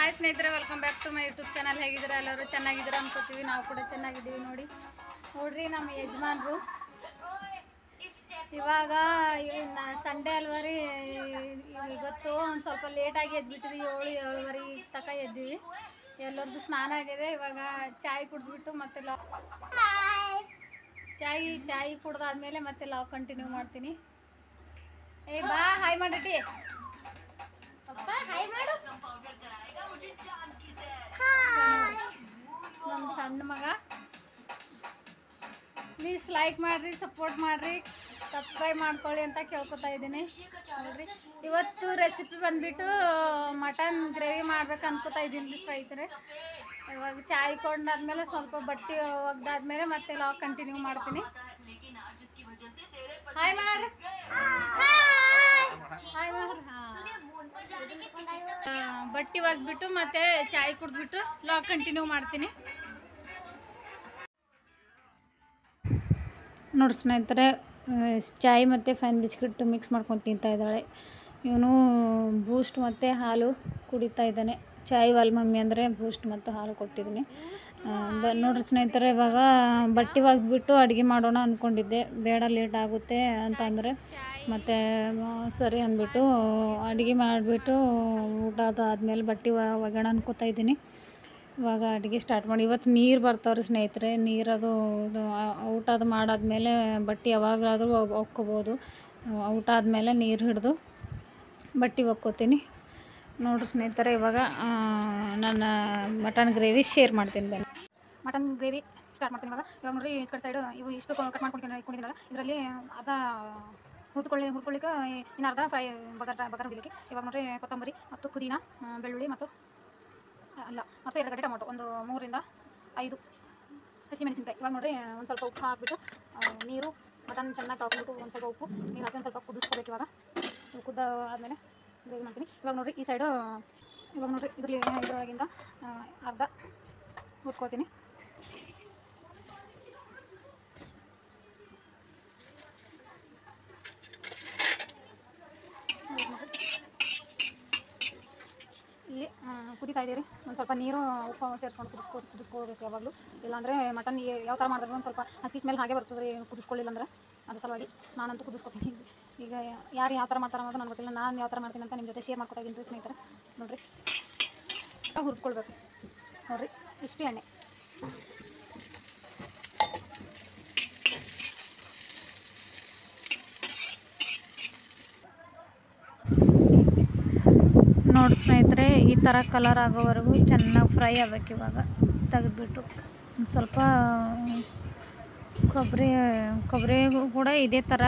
Hi ಸ್ನೇಹಿತರೆ, welcome back to my YouTube channel. ಹೇಗಿದ್ದೀರಾ? ಎಲ್ಲರೂ ಚೆನ್ನಾಗಿದ್ದೀರಾ ಅನ್ಕೋತೀವಿ. ನಾವು ಕೂಡ ಚೆನ್ನಾಗಿದ್ದೀವಿ. ನೋಡ್ರಿ ನಮ್ಮ ಯಜಮಾನ್ರು ಇವಾಗ ಸಂಡೇ ಅಲ್ವಾ ರೀ, ಇವತ್ತು ಒಂದು ಸ್ವಲ್ಪ ಲೇಟಾಗಿ ಎದ್ಬಿಟ್ಟಿವಿ. 7-7:30 ತನಕ ಎದ್ದಿವಿ. ಎಲ್ಲರದ್ದು ಸ್ನಾನ ಆಗಿದೆ. ಇವಾಗ ಚಾಯ್ ಕುಡಿದ್ಬಿಟ್ಟು ಮತ್ತೆ ಚಾಯ್ ಕುಡ್ದಾದ್ಮೇಲೆ ಮತ್ತೆ ಲಾಗ್ ಕಂಟಿನ್ಯೂ ಮಾಡ್ತೀನಿ. ಬಾ ಹಾಯ್ ಮಾಡಿಟಿ. ನಮ್ಮ ಸಣ್ಣ ಮಗ. ಪ್ಲೀಸ್ ಲೈಕ್ ಮಾಡಿರಿ, ಸಪೋರ್ಟ್ ಮಾಡಿರಿ, ಸಬ್ಸ್ಕ್ರೈಬ್ ಮಾಡ್ಕೊಳ್ಳಿ ಅಂತ ಕೇಳ್ಕೊತಾ ಇದ್ದೀನಿ. ನೋಡಿರಿ, ಇವತ್ತು ರೆಸಿಪಿ ಬಂದುಬಿಟ್ಟು ಮಟನ್ ಗ್ರೇವಿ ಮಾಡ್ಬೇಕು ಅನ್ಕೋತಾ ಇದ್ದೀನಿ ಸ್ನೇಹಿತರೆ. ಇವಾಗ ಚಾಯ್ ಕೊಂಡಾದ್ಮೇಲೆ ಸ್ವಲ್ಪ ಬಟ್ಟೆ ಒಗ್ದಾದ್ಮೇಲೆ ಮತ್ತೆ ಲಾಗ್ ಕಂಟಿನ್ಯೂ ಮಾಡ್ತೀನಿ. ಹಾಯ್ ಮಾಡ್ರಿ, ಹಾಯ್ ಮಾಡ್ರಿ. ಬಟ್ಟೆ ಒಗ್ದ್ಬಿಟ್ಟು ಮತ್ತೆ ಚಾಯ್ ಕುಡಿದ್ಬಿಟ್ಟು ಲಾಗ್ ಕಂಟಿನ್ಯೂ ಮಾಡ್ತೀನಿ. ನೋಡಿ ಸ್ನೇಹಿತರೆ, ಚಾಯ್ ಮತ್ತು ಫೈನ್ ಬಿಸ್ಕಿಟ್ ಮಿಕ್ಸ್ ಮಾಡ್ಕೊಂಡು ತಿಂತಾ ಇದ್ದಾಳೆ. ಇವನು ಬೂಸ್ಟ್ ಮತ್ತು ಹಾಲು ಕುಡಿತಾ ಇದ್ದಾನೆ. ಚಾಯ್ ವಾಲ್ ಮಮ್ಮಿ ಅಂದರೆ ಬೂಸ್ಟ್ ಮತ್ತು ಹಾಲು ಕೊಟ್ಟಿದ್ದೀನಿ. ನೋಡ್ರಿ ಸ್ನೇಹಿತರೆ, ಇವಾಗ ಬಟ್ಟೆ ಒಗ್ದ್ಬಿಟ್ಟು ಅಡುಗೆ ಮಾಡೋಣ ಅಂದ್ಕೊಂಡಿದ್ದೆ. ಬೇಡ, ಲೇಟ್ ಆಗುತ್ತೆ ಅಂತಂದರೆ ಮತ್ತು ಸರಿ ಅಂದ್ಬಿಟ್ಟು ಅಡುಗೆ ಮಾಡಿಬಿಟ್ಟು ಊಟ ಆದಮೇಲೆ ಬಟ್ಟೆ ಒಗೆಯೋಣ ಅನ್ಕೋತಾ ಇದ್ದೀನಿ. ಇವಾಗ ಅಡುಗೆ ಸ್ಟಾರ್ಟ್ ಮಾಡಿ. ಇವತ್ತು ನೀರು ಬರ್ತಾವ್ರಿ ಸ್ನೇಹಿತರೆ. ನೀರದು ಊಟ ಅದು ಮಾಡಾದ್ಮೇಲೆ ಬಟ್ಟೆ ಯಾವಾಗಲಾದರೂ ಒಕ್ಕೋಬೋದು. ಊಟ ಆದಮೇಲೆ ನೀರು ಹಿಡಿದು ಬಟ್ಟೆ ಒಕ್ಕೋತೀನಿ. ನೋಡಿರಿ ಸ್ನೇಹಿತರೆ, ಇವಾಗ ನನ್ನ ಮಟನ್ ಗ್ರೇವಿ ಶೇರ್ ಮಾಡ್ತೀನಿ. ಬನ್ನಿ, ಮಟನ್ ಗ್ರೇವಿ ಸ್ಟಾರ್ಟ್ ಮಾಡ್ತೀನಿ. ಇವಾಗ ನೋಡಿರಿ, ಈ ಕಡೆ ಸೈಡು ಇವು ಇಷ್ಟು ಕಟ್ ಮಾಡ್ಕೊಂಡಿದ್ದೀನಲ್ಲ, ಇದರಲ್ಲಿ ಅರ್ಧ ಹುರ್ಕೊಳ್ಳಿಕ್ಕೆ ಇನ್ನು ಅರ್ಧ ಫ್ರೈ ಬಗರ್ ಹೊಡಿಲಿಕ್ಕೆ. ಇವಾಗ ನೋಡಿರಿ, ಕೊತ್ತಂಬರಿ ಮತ್ತು ಪುದೀನ, ಬೆಳ್ಳುಳ್ಳಿ ಮತ್ತು 2 ಗಡ್ಡೆ ಟೊಮೊಟೊ, ಒಂದು 3-5 ಹಸಿಮೆಣಸಿನ್ಕಾಯಿ. ಇವಾಗ ನೋಡಿರಿ, ಒಂದು ಸ್ವಲ್ಪ ಉಪ್ಪು ಹಾಕ್ಬಿಟ್ಟು ನೀರು ಮಟನ್ ಚೆನ್ನಾಗಿ ತೊಳ್ಕೊಂಡ್ಬಿಟ್ಟು ಒಂದು ಸ್ವಲ್ಪ ಉಪ್ಪು ನೀರು ಹಾಕಿ ಒಂದು ಸ್ವಲ್ಪ ಕುದಿಸ್ಕೋಬೇಕು. ಇವಾಗ ಕುದ್ದ ಆದಮೇಲೆ ಗ್ರೇವಿ ಮಾಡ್ತೀನಿ. ಇವಾಗ ನೋಡಿರಿ, ಈ ಸೈಡು ಇವಾಗ ನೋಡಿರಿ ಇದ್ರೊಳಗಿಂದ ಅರ್ಧ ಹುರ್ಕೊಳ್ತೀನಿ. ಇಲ್ಲಿ ಕುದಿತಾ ಇದ್ದೀರಿ. ಒಂದು ಸ್ವಲ್ಪ ನೀರು ಉಪ್ಪು ಸೇರಿಸ್ಕೊಂಡು ಕುದಿಸ್ಕೊಳ್ಬೇಕು ಯಾವಾಗಲೂ. ಇಲ್ಲಾಂದರೆ ಮಟನ್ ಯಾವ ಥರ ಮಾಡಿದ್ರೆ ಒಂದು ಸ್ವಲ್ಪ ಹಸಿ ಸ್ಮೆಲ್ ಹಾಗೆ ಬರ್ತದೆ ರೀ, ಕುದಿಸ್ಕೊಳ್ಳಿಲ್ಲ ಅಂದರೆ. ಅದ್ರ ಸಲುವಾಗಿ ನಾನಂತೂ ಕುದಿಸ್ಕೊತೀನಿ. ಈಗ ಯಾರು ಯಾವ ಥರ ಮಾಡ್ತಾರೆ ಅನ್ನೋದು ನನಗೆ ಗೊತ್ತಿಲ್ಲ. ನಾನು ಯಾವ ಥರ ಮಾಡ್ತೀನಿ ಅಂತ ನಿಮ್ಮ ಜೊತೆ ಶೇರ್ ಮಾಡ್ಕೊತಾ ಇದ್ದೀನಿ ಸ್ನೇಹಿತರೆ. ನೋಡಿರಿ, ಹುರ್ಕೊಳ್ಬೇಕು. ನೋಡಿರಿ, ಇಷ್ಟು ಎಣ್ಣೆ. ನೋಡಿ ಸ್ನೇಹಿತರೆ, ಈ ಥರ ಕಲರ್ ಆಗೋವರೆಗೂ ಚೆನ್ನಾಗಿ ಫ್ರೈ ಆಗಬೇಕು. ಇವಾಗ ತೆಗೆದ್ಬಿಟ್ಟು ಒಂದು ಸ್ವಲ್ಪ ಕೊಬ್ಬರಿಗೂ ಕೂಡ ಇದೇ ಥರ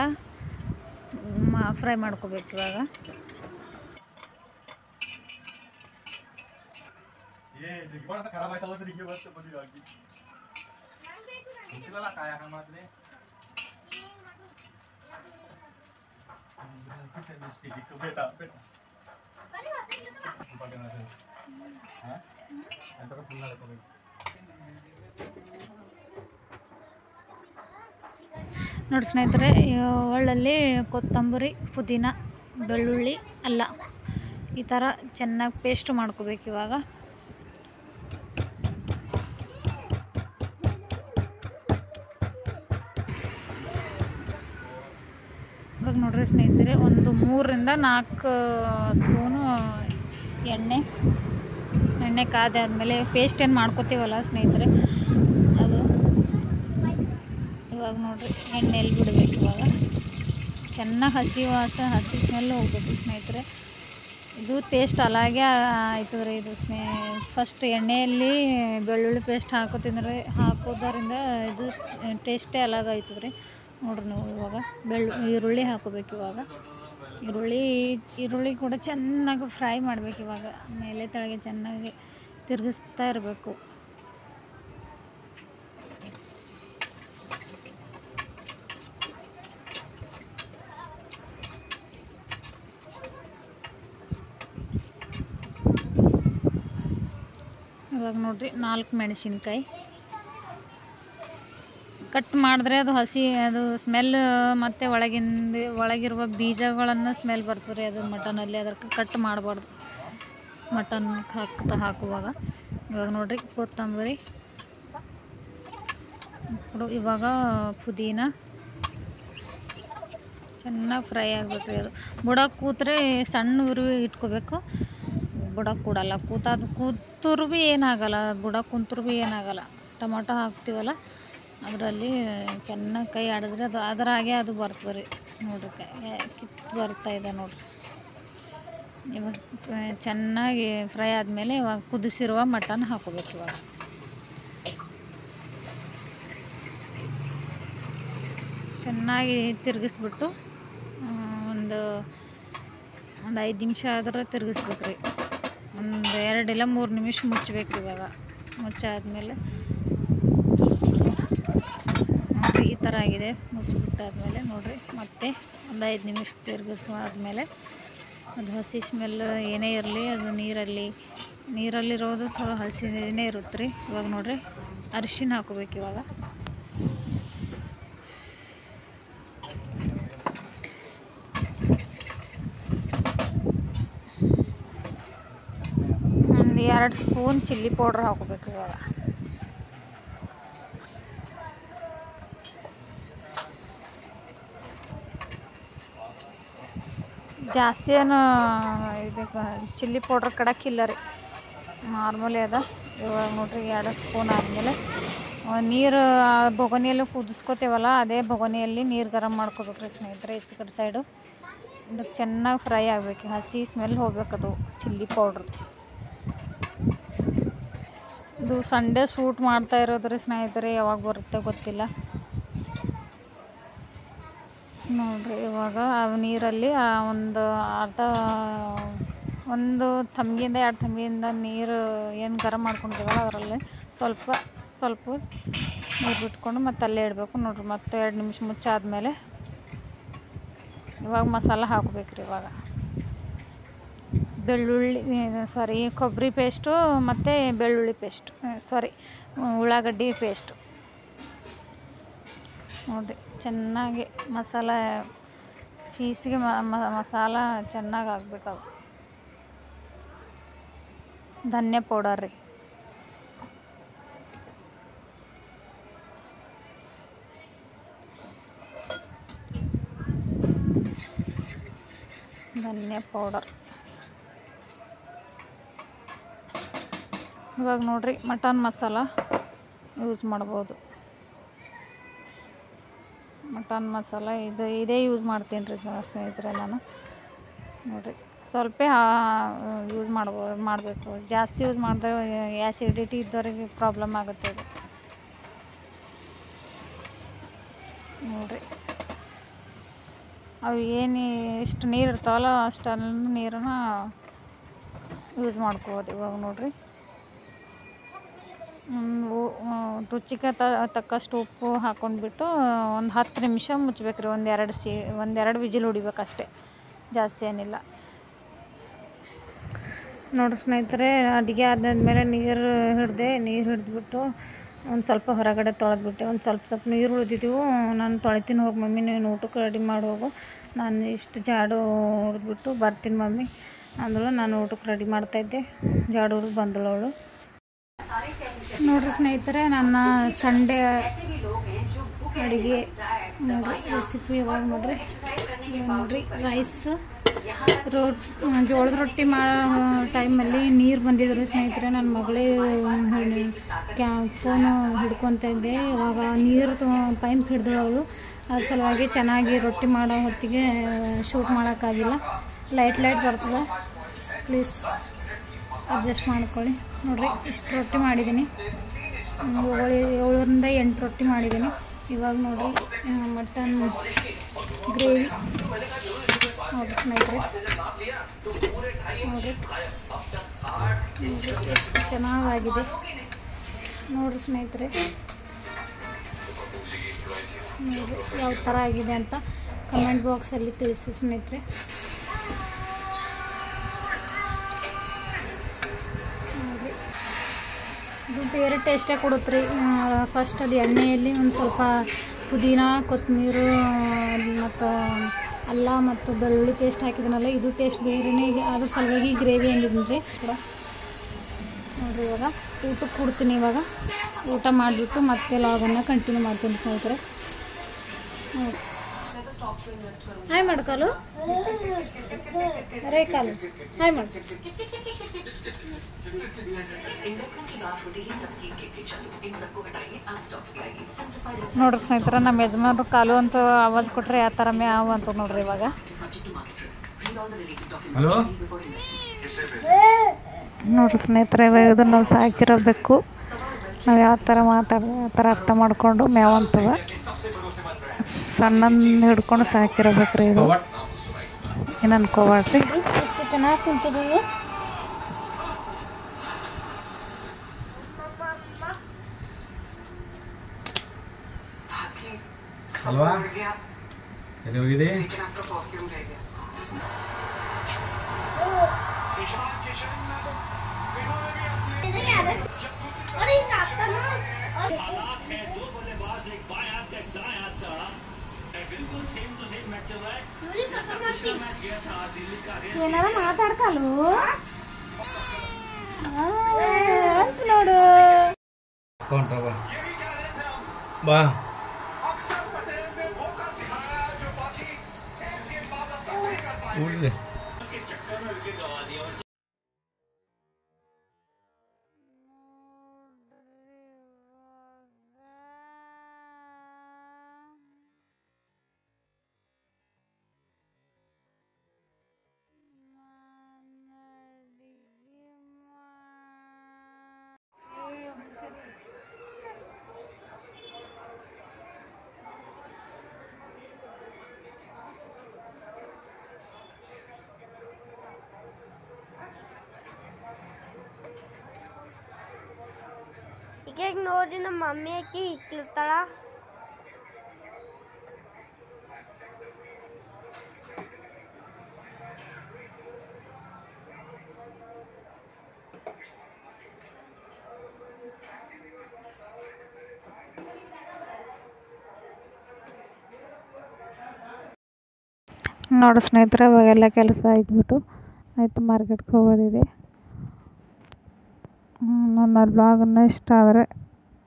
ಫ್ರೈ ಮಾಡ್ಕೋಬೇಕು. ಇವಾಗ ನೋಡಿ ಸ್ನೇಹಿತರೆ, ಒಳ್ಳಲ್ಲಿ ಕೊತ್ತಂಬರಿ, ಪುದೀನ, ಬೆಳ್ಳುಳ್ಳಿ, ಅಲ್ಲ ಈ ಥರ ಚೆನ್ನಾಗಿ ಪೇಸ್ಟ್ ಮಾಡ್ಕೋಬೇಕು. ಇವಾಗ ನೋಡ್ರಿ ಸ್ನೇಹಿತರೆ, ಒಂದು 3-4 ಸ್ಪೂನು ಎಣ್ಣೆ ಕಾದಾದ್ಮೇಲೆ ಪೇಸ್ಟ್ ಏನು ಮಾಡ್ಕೋತೀವಲ್ಲ ಸ್ನೇಹಿತರೆ, ಅದು ಇವಾಗ ನೋಡಿರಿ ಎಣ್ಣೆಯಲ್ಲಿ ಬಿಡಬೇಕು. ಇವಾಗ ಚೆನ್ನಾಗಿ ಹಸಿ ಸ್ಮೆಲ್ ಹೋಗ್ಬೇಕು ಸ್ನೇಹಿತರೆ. ಇದು ಟೇಸ್ಟ್ అలాగే ಆಯ್ತದ್ರಿ. ಇದು ಫಸ್ಟ್ ಎಣ್ಣೆಯಲ್ಲಿ ಬೆಳ್ಳುಳ್ಳಿ ಪೇಸ್ಟ್ ಹಾಕೋದರಿಂದ ಇದು ಟೇಸ್ಟೇ ಅಲಾಗ ಆಯ್ತದ್ರಿ. ನೋಡ್ರಿ ನೀವು, ಇವಾಗ ಈರುಳ್ಳಿ ಹಾಕೋಬೇಕು. ಇವಾಗ ಈರುಳ್ಳಿ ಕೂಡ ಚೆನ್ನಾಗಿ ಫ್ರೈ ಮಾಡಬೇಕು. ಇವಾಗ ಮೇಲೆ ತೆಳಗೆ ಚೆನ್ನಾಗಿ ತಿರುಗಿಸ್ತಾ ಇರಬೇಕು. ಇವಾಗ ನೋಡಿರಿ, 4 ಮೆಣಸಿನ್ಕಾಯಿ ಕಟ್ ಮಾಡಿದ್ರೆ ಅದು ಸ್ಮೆಲ್ ಮತ್ತು ಒಳಗಿರುವ ಬೀಜಗಳನ್ನು ಸ್ಮೆಲ್ ಬರ್ತದೆ ರೀ ಅದು ಮಟನಲ್ಲಿ. ಅದಕ್ಕೆ ಕಟ್ ಮಾಡಬಾರ್ದು. ಮಟನ್ ಹಾಕುವಾಗ. ಇವಾಗ ನೋಡಿರಿ ಕೊತ್ತಂಬರಿ, ಇವಾಗ ಪುದೀನ ಚೆನ್ನಾಗಿ ಫ್ರೈ ಆಗಬೇಕ್ರಿ. ಅದು ಬುಡಕ್ಕೆ ಕೂತ್ರೆ ಸಣ್ಣ ಉರಿ ಇಟ್ಕೋಬೇಕು. ಬುಡಕ್ಕೆ ಕೂಡಲ್ಲ, ಕೂತರು ಭೀ ಏನಾಗಲ್ಲ, ಬುಡಕ್ಕೆ ಕುಂತರು ಭೀ ಏನಾಗಲ್ಲ. ಟೊಮೊಟೊ ಹಾಕ್ತೀವಲ್ಲ ಅದರಲ್ಲಿ ಚೆನ್ನಾಗಿ ಕೈ ಆಡಿದ್ರೆ ಅದು ಅದರಾಗೆ ಅದು ಬರ್ತದೆ ರೀ. ನೋಡ್ರಿ ಕಿತ್ತು ಬರ್ತಾಯಿದೆ ನೋಡ್ರಿ. ಇವಾಗ ಚೆನ್ನಾಗಿ ಫ್ರೈ ಆದಮೇಲೆ ಇವಾಗ ಕುದಿಸಿರುವ ಮಟನ್ ಹಾಕೋಬೇಕು. ಇವಾಗ ಚೆನ್ನಾಗಿ ತಿರುಗಿಸ್ಬಿಟ್ಟು ಒಂದು 5 ನಿಮಿಷ ಆದ್ರೆ ತಿರುಗಿಸ್ಬೇಕ್ರಿ. ಒಂದು 2 ಇಲ್ಲ 3 ನಿಮಿಷ ಮುಚ್ಚಬೇಕು. ಇವಾಗ ಮುಚ್ಚಾದ್ಮೇಲೆ ನೋಡಿರಿ ಈ ಥರ ಆಗಿದೆ. ಮುಚ್ಚಿಬಿಟ್ಟಾದ್ಮೇಲೆ ನೋಡಿರಿ ಮತ್ತೆ ಒಂದು 5 ನಿಮಿಷ ತಿರುಗಿಸಾದ್ಮೇಲೆ ಅದು ಹಸಿ ಸ್ಮೆಲ್ ಏನೇ ಇರಲಿ ಅದು ನೀರಲ್ಲಿರೋದು ಥೋड़ा ಹಸಿನೇ ಇರುತ್ತೆ ರೀ. ಇವಾಗ ನೋಡಿರಿ ಅರಿಶಿನ ಹಾಕೋಬೇಕು. ಇವಾಗ ಒಂದು 2 ಸ್ಪೂನ್ ಚಿಲ್ಲಿ ಪೌಡ್ರ್ ಹಾಕೋಬೇಕು. ಇವಾಗ ಜಾಸ್ತಿ ಏನು ಇದಕ್ಕೆ ಚಿಲ್ಲಿ ಪೌಡ್ರ್ ಕಡಕ್ಕಿಲ್ಲ ರೀ, ನಾರ್ಮಲಿ ಅದ. ಇವಾಗ ನೋಡಿರಿ 2 ಸ್ಪೂನ್ ಆದಮೇಲೆ ನೀರು ಬೊಗನಿಯಲ್ಲಿ ಕುದಿಸ್ಕೋತೀವಲ್ಲ ಅದೇ ಬೊಗನಿಯಲ್ಲಿ ನೀರು ಗರಂ ಮಾಡ್ಕೋಬೇಕ್ರಿ ಸ್ನೇಹಿತರೆ. ಈ ಕಡೆ ಸೈಡು ಇದಕ್ಕೆ ಚೆನ್ನಾಗಿ ಫ್ರೈ ಆಗಬೇಕು. ಹಸಿ ಸ್ಮೆಲ್ ಹೋಗ್ಬೇಕದು ಚಿಲ್ಲಿ ಪೌಡ್ರ್. ಇದು ಸಂಡೇ ಶೂಟ್ ಮಾಡ್ತಾ ಇರೋದ್ರಿ ಸ್ನೇಹಿತರೆ, ಯಾವಾಗ ಬರುತ್ತೆ ಗೊತ್ತಿಲ್ಲ. ನೋಡಿರಿ ಇವಾಗ ನೀರಲ್ಲಿ ಒಂದು ತಮ್ಗಿಂದ 2 ತಮ್ಗಿಂದ ನೀರು ಏನು ಗರಂ ಮಾಡ್ಕೊಂಡಿದ್ದೀವಲ್ಲ ಅದರಲ್ಲಿ ಸ್ವಲ್ಪ ನೀರು ಬಿಟ್ಕೊಂಡು ಮತ್ತೆ ಅಲ್ಲೇ ಇಡಬೇಕು. ನೋಡಿರಿ ಮತ್ತೆ 2 ನಿಮಿಷ ಮುಚ್ಚಾದ್ಮೇಲೆ ಇವಾಗ ಮಸಾಲ ಹಾಕಬೇಕ್ರಿ. ಇವಾಗ ಕೊಬ್ಬರಿ ಪೇಸ್ಟು ಮತ್ತು ಬೆಳ್ಳುಳ್ಳಿ ಪೇಸ್ಟ್, ಉಳ್ಳಾಗಡ್ಡಿ ಪೇಸ್ಟು. ನೋಡಿರಿ ಚೆನ್ನಾಗಿ ಮಸಾಲ ಪೀಸಿಗೆ ಮಸಾಲ ಚೆನ್ನಾಗಿ ಆಗಬೇಕು. ಅದು ಧನ್ಯ ಪೌಡರ್ ರೀ. ಧನ್ಯ ಪೌಡರ್. ಇವಾಗ ನೋಡಿರಿ ಮಟನ್ ಮಸಾಲ ಯೂಸ್ ಮಾಡ್ಬೋದು. ಮಟನ್ ಮಸಾಲ ಇದೇ ಯೂಸ್ ಮಾಡ್ತೀನಿ ರೀ ಸ್ನೇಹಿತರೆ ನಾನು. ನೋಡಿರಿ ಸ್ವಲ್ಪ ಯೂಸ್ ಮಾಡಬೇಕು. ಜಾಸ್ತಿ ಯೂಸ್ ಮಾಡಿದ್ರೆ ಆ್ಯಸಿಡಿಟಿ ಇದ್ದವರಿಗೆ ಪ್ರಾಬ್ಲಮ್ ಆಗುತ್ತೆ ಇದು. ನೋಡಿರಿ ಅವು ಎಷ್ಟು ನೀರು ಇರ್ತಾವಲ್ಲ ಅಷ್ಟನ್ನು ನೀರನ್ನ ಯೂಸ್ ಮಾಡ್ಕೋಬೋದು. ಇವಾಗ ನೋಡಿರಿ ರುಚಿಗೆ ತಕ್ಕಷ್ಟು ಉಪ್ಪು ಹಾಕ್ಕೊಂಡ್ಬಿಟ್ಟು ಒಂದು 10 ನಿಮಿಷ ಮುಚ್ಚಬೇಕ್ರಿ. ಒಂದೆರಡು ವಿಜಿಲ್ ಹೊಡಿಬೇಕು ಅಷ್ಟೇ, ಜಾಸ್ತಿ ಏನಿಲ್ಲ. ನೋಡಿ ಸ್ನೇಹಿತರೆ, ಅಡುಗೆ ಆದಾದ್ಮೇಲೆ ನೀರು ಹಿಡಿದ್ಬಿಟ್ಟು ಒಂದು ಸ್ವಲ್ಪ ಹೊರಗಡೆ ತೊಳೆದ್ಬಿಟ್ಟೆ. ಒಂದು ಸ್ವಲ್ಪ ನೀರು ಉಳಿದಿದ್ದೆವು. ನಾನು ತೊಳಿತೀನಿ ಹೋಗಿ ಮಮ್ಮಿ, ನೀನು ಊಟಕ್ಕೆ ರೆಡಿ ಮಾಡಿ ಹೋಗು, ನಾನು ಇಷ್ಟು ಜಾಡು ಹುರಿದ್ಬಿಟ್ಟು ಬರ್ತೀನಿ ಮಮ್ಮಿ ಅಂದಳು. ನಾನು ಊಟಕ್ಕೆ ರೆಡಿ ಮಾಡ್ತಾಯಿದ್ದೆ, ಜಾಡು ಹುರಿದು ಬಂದಳು ಅವಳು. ನೋಡಿರಿ ಸ್ನೇಹಿತರೆ, ನನ್ನ ಸಂಡೇ ಅಡುಗೆ ನೋಡಿರಿ ರೆಸಿಪಿ. ಇವಾಗ ನೋಡಿರಿ ರೈಸ್ ಜೋಳದ ರೊಟ್ಟಿ ಮಾಡೋ ಟೈಮಲ್ಲಿ ನೀರು ಬಂದಿದ್ರು ಸ್ನೇಹಿತರೆ. ನನ್ನ ಮಗಳೇ ಫೋನು ಹಿಡ್ಕೊತ ಇದ್ದೆ. ಇವಾಗ ನೀರು ಪೈಂಪ್ ಹಿಡಿದಳು ಅವಳು. ಅದ್ರ ಸಲುವಾಗಿ ಚೆನ್ನಾಗಿ ರೊಟ್ಟಿ ಮಾಡೋ ಹೊತ್ತಿಗೆ ಶೂಟ್ ಮಾಡೋಕ್ಕಾಗಿಲ್ಲ. ಲೈಟ್ ಬರ್ತದೆ, ಪ್ಲೀಸ್ ಅಡ್ಜಸ್ಟ್ ಮಾಡ್ಕೊಳ್ಳಿ. ನೋಡಿರಿ ಇಷ್ಟು ರೊಟ್ಟಿ ಮಾಡಿದ್ದೀನಿ, 7ರಿಂದ 8 ರೊಟ್ಟಿ ಮಾಡಿದ್ದೀನಿ. ಇವಾಗ ನೋಡಿರಿ ಮಟನ್ ಗ್ರೇವಿ ನೋಡಿರಿ ಸ್ನೇಹಿತರೆ. ನೋಡಿರಿ ಎಷ್ಟು ಚೆನ್ನಾಗಾಗಿದೆ ನೋಡಿರಿ ಸ್ನೇಹಿತರೆ. ನೋಡಿರಿ ಯಾವ ಥರ ಆಗಿದೆ ಅಂತ ಕಮೆಂಟ್ ಬಾಕ್ಸಲ್ಲಿ ತಿಳಿಸಿ ಸ್ನೇಹಿತರೆ. ನೋಡಿರಿ ಇದು ಬೇರೆ ಟೇಸ್ಟೇ ಕೊಡುತ್ತೆ ರೀ. ಫಸ್ಟಲ್ಲಿ ಎಣ್ಣೆಯಲ್ಲಿ ಒಂದು ಸ್ವಲ್ಪ ಪುದೀನ, ಕೊತ್ತಂಬರಿ ಮತ್ತು ಅಲ್ಲ ಮತ್ತು ಬೆಳ್ಳುಳ್ಳಿ ಪೇಸ್ಟ್ ಹಾಕಿದ್ನಲ್ಲ, ಇದು ಟೇಸ್ಟ್ ಬೇರೆನೇ ಇದೆ. ಅದ್ರ ಸಲುವಾಗಿ ಗ್ರೇವಿ ಹಂಗಿದ್ದೀನಿ ರೀ ಕೂಡ ನೋಡಿರಿ. ಇವಾಗ ಊಟಕ್ಕೆ ಕೊಡ್ತೀನಿ. ಇವಾಗ ಊಟ ಮಾಡಿಬಿಟ್ಟು ಮತ್ತೆ ಲಾಗನ್ನು ಕಂಟಿನ್ಯೂ ಮಾಡ್ತೀನಿ ಸ್ನೇಹಿತರೆ. ಹಾಯ್ ಮಾಡು ಕಾಲು, ಅರೇ ಕಾಲು ಹಾಯ್ ಮಾಡು. ನೋಡ್ರಿ ಸ್ನೇಹಿತರೆ, ನಮ್ಮ ಯಜಮಾನ್ರು ಕಾಲು ಅಂತ ಆವಾಜ್ ಕೊಟ್ರೆ ಯಾವ ಥರ ಮೇವು ಅಂತ ನೋಡ್ರಿ. ಇವಾಗ ನೋಡ್ರಿ ಸ್ನೇಹಿತರೆ, ಇವಾಗ ಇದನ್ನು ನಾವು ಸಾಕಿರಬೇಕು. ನಾವು ಯಾವ ಥರ ಮಾತಾಡಿದ್ರೆ ಆ ಥರ ಅರ್ಥ ಮಾಡಿಕೊಂಡು ಮೇವು ಅಂತವ ಸಣ್ಣ ಹಿಡ್ಕೊಂಡು ಸಾಕಿರಬೇಕ್ರಿ. ಇದು ಏನು ಅನ್ಕೋಬಾರ್ರಿ. ಎಷ್ಟು ಚೆನ್ನಾಗಿ ಕುಂತದ ಅಲ್ವಾ? ಎಲ್ಲಿ ಹೋಗಿದೆ? ಏನಾರ ಮಾತಾಡ್ಕಲು ಅಂತ ನೋಡು. ಬಾ ಈಗ ನೋಡಿ ನಮ್ಮ ಮಮ್ಮಿ ಅಕ್ಕಿ ಇಕ್ಕಿರ್ತಾಳ. ನೋಡು ಸ್ನೇಹಿತರೆ, ಇವಾಗೆಲ್ಲ ಕೆಲಸ ಆಯ್ತು ಮಾರ್ಕೆಟ್ಗೆ ಹೋಗೋದಿದೆ. ನನ್ನ ಬ್ಲಾಗನ್ನು ಇಷ್ಟ ಆದರೆ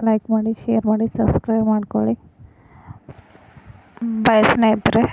ಲೈಕ್ ಮಾಡಿ, ಶೇರ್ ಮಾಡಿ, ಸಬ್ಸ್ಕ್ರೈಬ್ ಮಾಡ್ಕೊಳ್ಳಿ. ಬಾಯ್ ಸ್ನೇಹಿತರೆ.